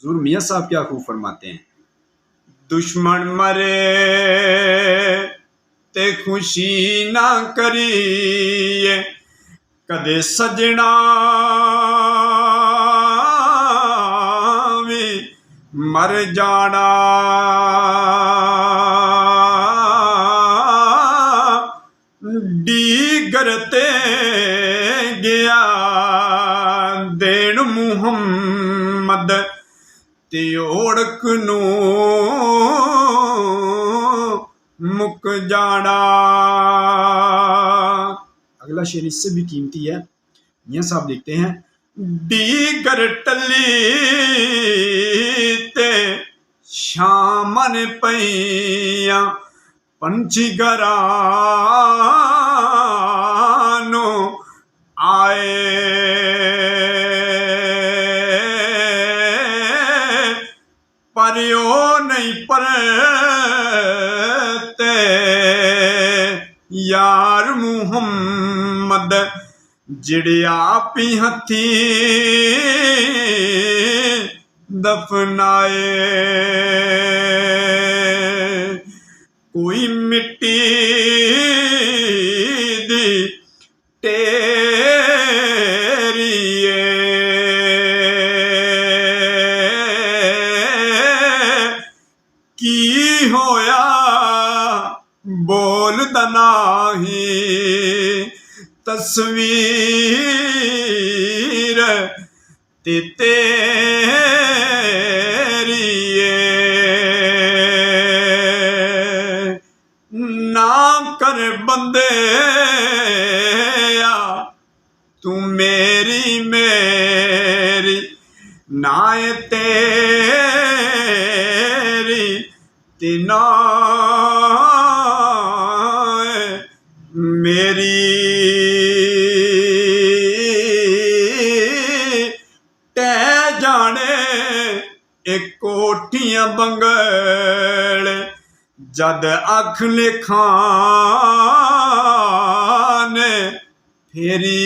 हुज़ूर मियाँ साहब क्या खूब फरमाते हैं, दुश्मन मरे ते खुशी ना करिए, कदे सजना भी मर जाना। डीगर ते गया देन मुहम्मद ते ओड़क नू मुक जाना। अगला शेर इससे भी कीमती है। मियाँ साहब लिखते हैं, डीगर टली ते शामन पईया पंछी घरानो आए, पर ओ नहीं परते यार मुहम्मद जिड़े आप ही हथी दफनाए। कोई मिट्टी दी टेरिए की होया बोलदा नाही, तस्वीर ते तेरिए ना कर बंदे तू मेरी मेरी नाए तेरी तिना मेरी। तै जाने एक कोठियां बंगल जद अख लिखान फेरी।